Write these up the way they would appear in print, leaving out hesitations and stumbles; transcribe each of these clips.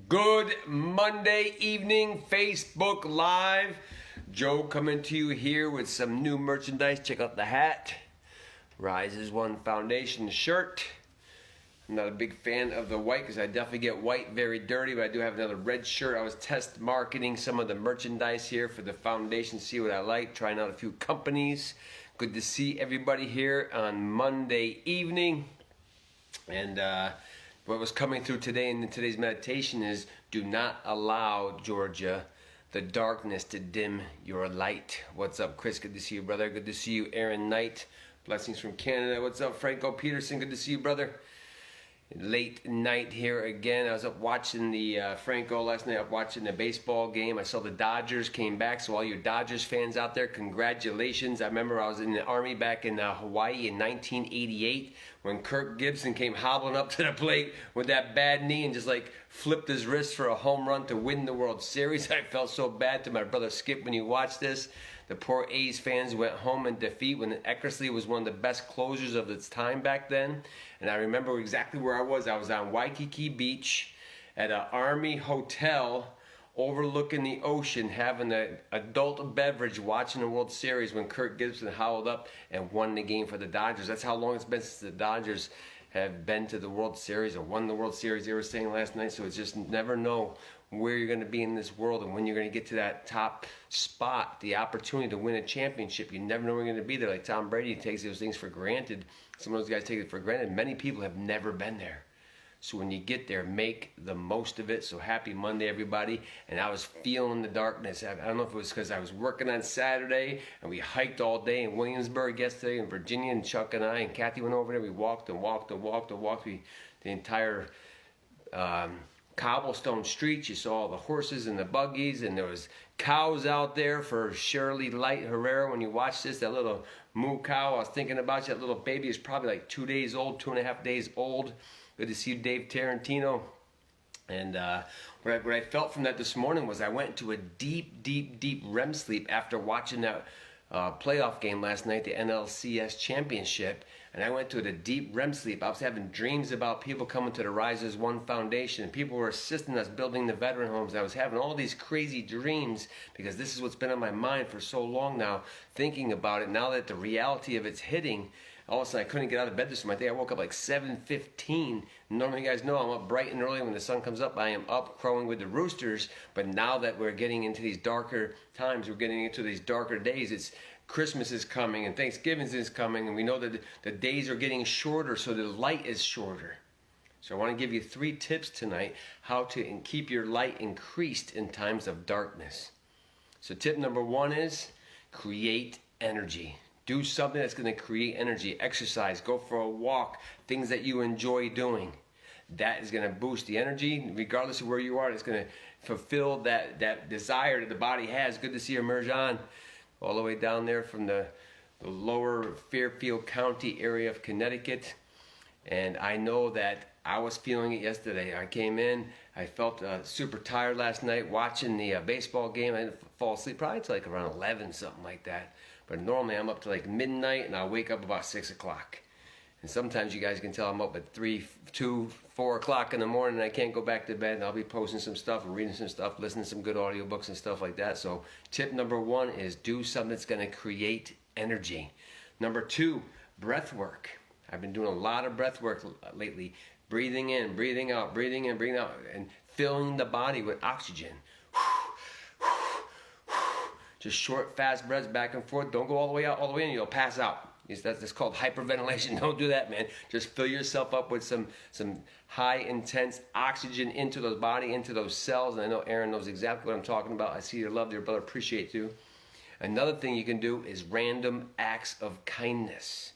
Good Monday evening, Facebook Live. Joe coming to you here with some new merchandise. Check out the hat. Rise as One Foundation shirt. I'm not a big fan of the white because I definitely get white very dirty, but I do have another red shirt. I was test marketing some of the merchandise here for the foundation, see what I like, trying out a few companies. Good to see everybody here on Monday evening. And what was coming through today in today's meditation is do not allow, Georgia, the darkness to dim your light. What's up, Chris? Good to see you, brother. Good to see you, Aaron Knight. Blessings from Canada. What's up, Franco Peterson? Good to see you, brother. Late night here again. I was up watching the Franco last night, up watching the baseball game. I saw the Dodgers came back, so all you Dodgers fans out there, congratulations. I remember I was in the Army back in Hawaii in 1988 when Kirk Gibson came hobbling up to the plate with that bad knee and just like flipped his wrist for a home run to win the World Series. I felt so bad to my brother Skip when you watched this. The poor A's fans went home in defeat when Eckersley was one of the best closers of its time back then. And I remember exactly where I was. I was on Waikiki Beach at an Army hotel overlooking the ocean, having an adult beverage, watching the World Series when Kirk Gibson howled up and won the game for the Dodgers. That's how long it's been since the Dodgers have been to the World Series or won the World Series, they were saying last night. So it's just never know where you're going to be in this world and when you're going to get to that top spot, the opportunity to win a championship. You never know where you're going to be there. Like Tom Brady takes those things for granted. Some of those guys take it for granted. Many people have never been there. So when you get there, make the most of it. So happy Monday, everybody. And I was feeling the darkness. I don't know if it was because I was working on Saturday and we hiked all day in Williamsburg yesterday in Virginia, and Chuck and I and Kathy went over there. We walked and walked and walked and walked the entire cobblestone streets. You saw all the horses and the buggies, and there was cows out there for Shirley Light Herrera. When you watch this, that little moo cow, I was thinking about you. That little baby is probably like 2 days old, 2.5 days old. Good to see you, Dave Tarantino. And what I felt from that this morning was I went into a deep, deep, deep REM sleep after watching that playoff game last night, the NLCS Championship. And I went to a deep REM sleep. I was having dreams about people coming to the Rise as One Foundation. And people were assisting us building the veteran homes. I was having all these crazy dreams because this is what's been on my mind for so long now, thinking about it. Now that the reality of it's hitting, all of a sudden I couldn't get out of bed this morning. I think I woke up like 7:15. Normally, you guys know I'm up bright and early when the sun comes up. I am up crowing with the roosters. But now that we're getting into these darker times, we're getting into these darker days, it's Christmas is coming and Thanksgiving is coming, and we know that the days are getting shorter, so the light is shorter. So I want to give you 3 tips tonight how to keep your light increased in times of darkness. So tip number 1 is create energy. Do something that's going to create energy. Exercise, go for a walk, things that you enjoy doing. That is going to boost the energy, regardless of where you are. It's going to fulfill that desire that the body has. Good to see you, Merjan, all the way down there from the lower Fairfield County area of Connecticut. And I know that I was feeling it yesterday. I came in, I felt super tired last night watching the baseball game. I didn't fall asleep probably until like around 11, something like that. But normally I'm up to like midnight and I'll wake up about 6 o'clock. And sometimes you guys can tell I'm up at 3, 2, 4 o'clock in the morning and I can't go back to bed, and I'll be posting some stuff and reading some stuff, listening to some good audiobooks and stuff like that. So tip number 1 is do something that's going to create energy. Number 2, breath work. I've been doing a lot of breath work lately. Breathing in, breathing out, breathing in, breathing out, and filling the body with oxygen. Just short, fast breaths back and forth. Don't go all the way out, all the way in. You'll pass out. That's called hyperventilation. Don't do that, man. Just fill yourself up with some high, intense oxygen into those body, into those cells. And I know Aaron knows exactly what I'm talking about. I see your love, dear brother. Appreciate you. Another thing you can do is random acts of kindness.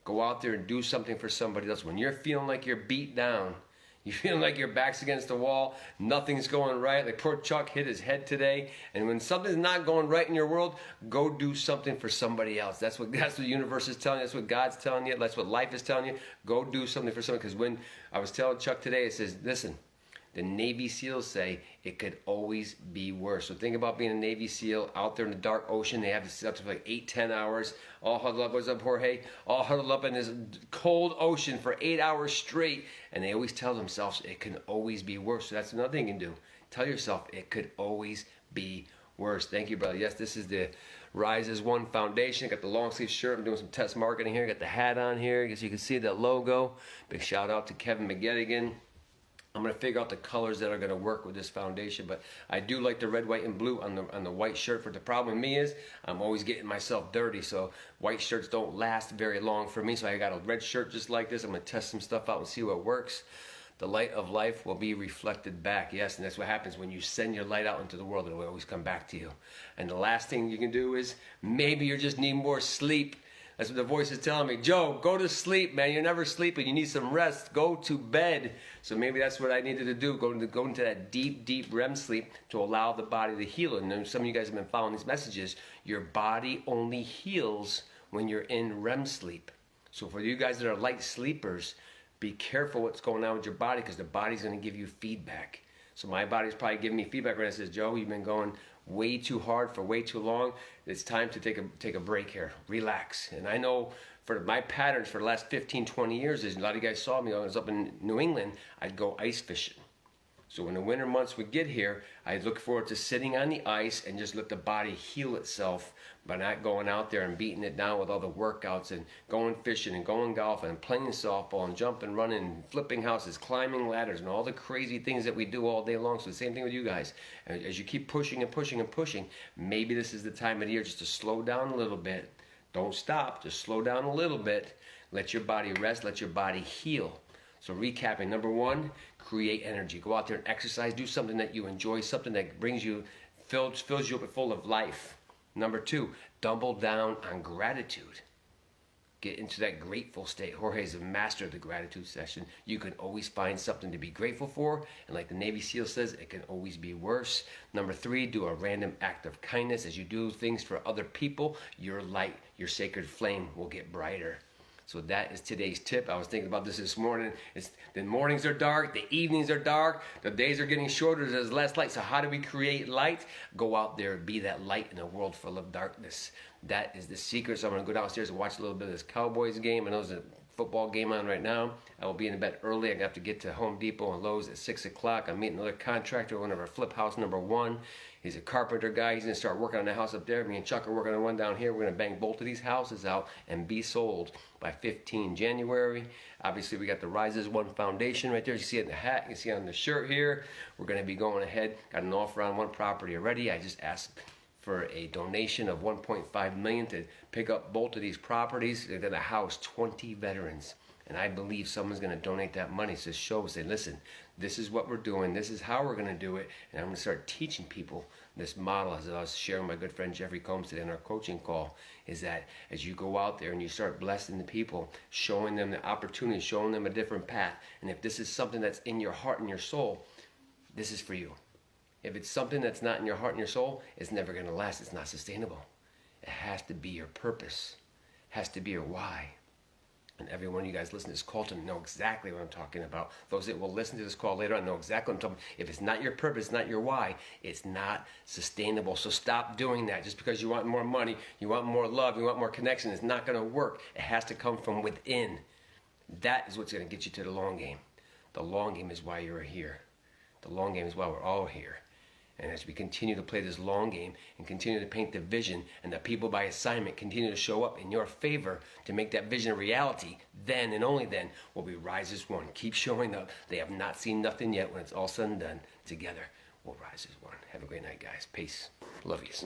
Go out there and do something for somebody else. When you're feeling like you're beat down, you feeling like your back's against the wall, nothing's going right, like poor Chuck hit his head today, and when something's not going right in your world, go do something for somebody else. That's what the universe is telling you, that's what God's telling you, that's what life is telling you. Go do something for somebody, because when I was telling Chuck today, it says, listen, The Navy SEALs say it could always be worse. So think about being a Navy SEAL out there in the dark ocean. They have to sit up for like 8-10 hours, all huddled up. What's up, Jorge? All huddled up in this cold ocean for 8 hours straight. And they always tell themselves it can always be worse. So that's another thing you can do. Tell yourself it could always be worse. Thank you, brother. Yes, this is the Rise as One Foundation. I got the long sleeve shirt. I'm doing some test marketing here. Got the hat on here. I guess you can see that logo. Big shout out to Kevin McGettigan. I'm going to figure out the colors that are going to work with this foundation, but I do like the red, white, and blue on the white shirt. For the problem with me is I'm always getting myself dirty, so white shirts don't last very long for me. So I got a red shirt just like this. I'm going to test some stuff out and see what works. The light of life will be reflected back. Yes, and that's what happens when you send your light out into the world. It will always come back to you. And the last thing you can do is maybe you just need more sleep. That's what the voice is telling me. Joe, go to sleep, man. You're never sleeping. You need some rest. Go to bed. So maybe that's what I needed to do. Go into that deep, deep REM sleep to allow the body to heal. And some of you guys have been following these messages. Your body only heals when you're in REM sleep. So for you guys that are light sleepers, be careful what's going on with your body, because the body's going to give you feedback. So my body's probably giving me feedback when it says, Joe, you've been going way too hard for way too long. It's time to take a break here. Relax. And I know for my patterns for the last 15, 20 years is, a lot of you guys saw me when I was up in New England, I'd go ice fishing. So when the winter months would get here, I look forward to sitting on the ice and just let the body heal itself by not going out there and beating it down with all the workouts and going fishing and going golfing and playing softball and jumping, running, and flipping houses, climbing ladders, and all the crazy things that we do all day long. So the same thing with you guys. As you keep pushing and pushing and pushing, maybe this is the time of the year just to slow down a little bit. Don't stop. Just slow down a little bit. Let your body rest. Let your body heal. So recapping, number one, create energy. Go out there and exercise. Do something that you enjoy, something that brings you, fills you up full of life. Number two, double down on gratitude. Get into that grateful state. Jorge is a master of the gratitude session. You can always find something to be grateful for. And like the Navy SEAL says, it can always be worse. Number three, do a random act of kindness. As you do things for other people, your light, your sacred flame will get brighter. So that is today's tip. I was thinking about this morning. The mornings are dark, the evenings are dark, the days are getting shorter, there's less light. So how do we create light? Go out there and be that light in a world full of darkness. That is the secret. So I'm going to go downstairs and watch a little bit of this Cowboys game. I know there's a football game on right now. I will be in bed early. I have to get to Home Depot and Lowe's at 6 o'clock. I'm meeting another contractor, one of our flip house number one. He's a carpenter guy. He's going to start working on the house up there. Me and Chuck are working on one down here. We're going to bang both of these houses out and be sold by 15 January. Obviously, we got the Rise as One Foundation right there. You see it in the hat. You can see it on the shirt here. We're going to be going ahead. Got an offer on one property already. I just asked for a donation of $1.5 million to pick up both of these properties. They're going to house 20 veterans. And I believe someone's going to donate that money to show, say, listen, this is what we're doing. This is how we're going to do it. And I'm going to start teaching people this model, as I was sharing with my good friend Jeffrey Combs today in our coaching call, is that as you go out there and you start blessing the people, showing them the opportunity, showing them a different path. And if this is something that's in your heart and your soul, this is for you. If it's something that's not in your heart and your soul, it's never going to last. It's not sustainable. It has to be your purpose. It has to be your why. And every one of you guys listening to this call to know exactly what I'm talking about. Those that will listen to this call later on know exactly what I'm talking about. If it's not your purpose, not your why, it's not sustainable. So stop doing that. Just because you want more money, you want more love, you want more connection, it's not going to work. It has to come from within. That is what's going to get you to the long game. The long game is why you're here. The long game is why we're all here. And as we continue to play this long game and continue to paint the vision, and the people by assignment continue to show up in your favor to make that vision a reality, then and only then will we rise as one. Keep showing up. They have not seen nothing yet. When it's all said and done, together we'll rise as one. Have a great night, guys. Peace. Love yous.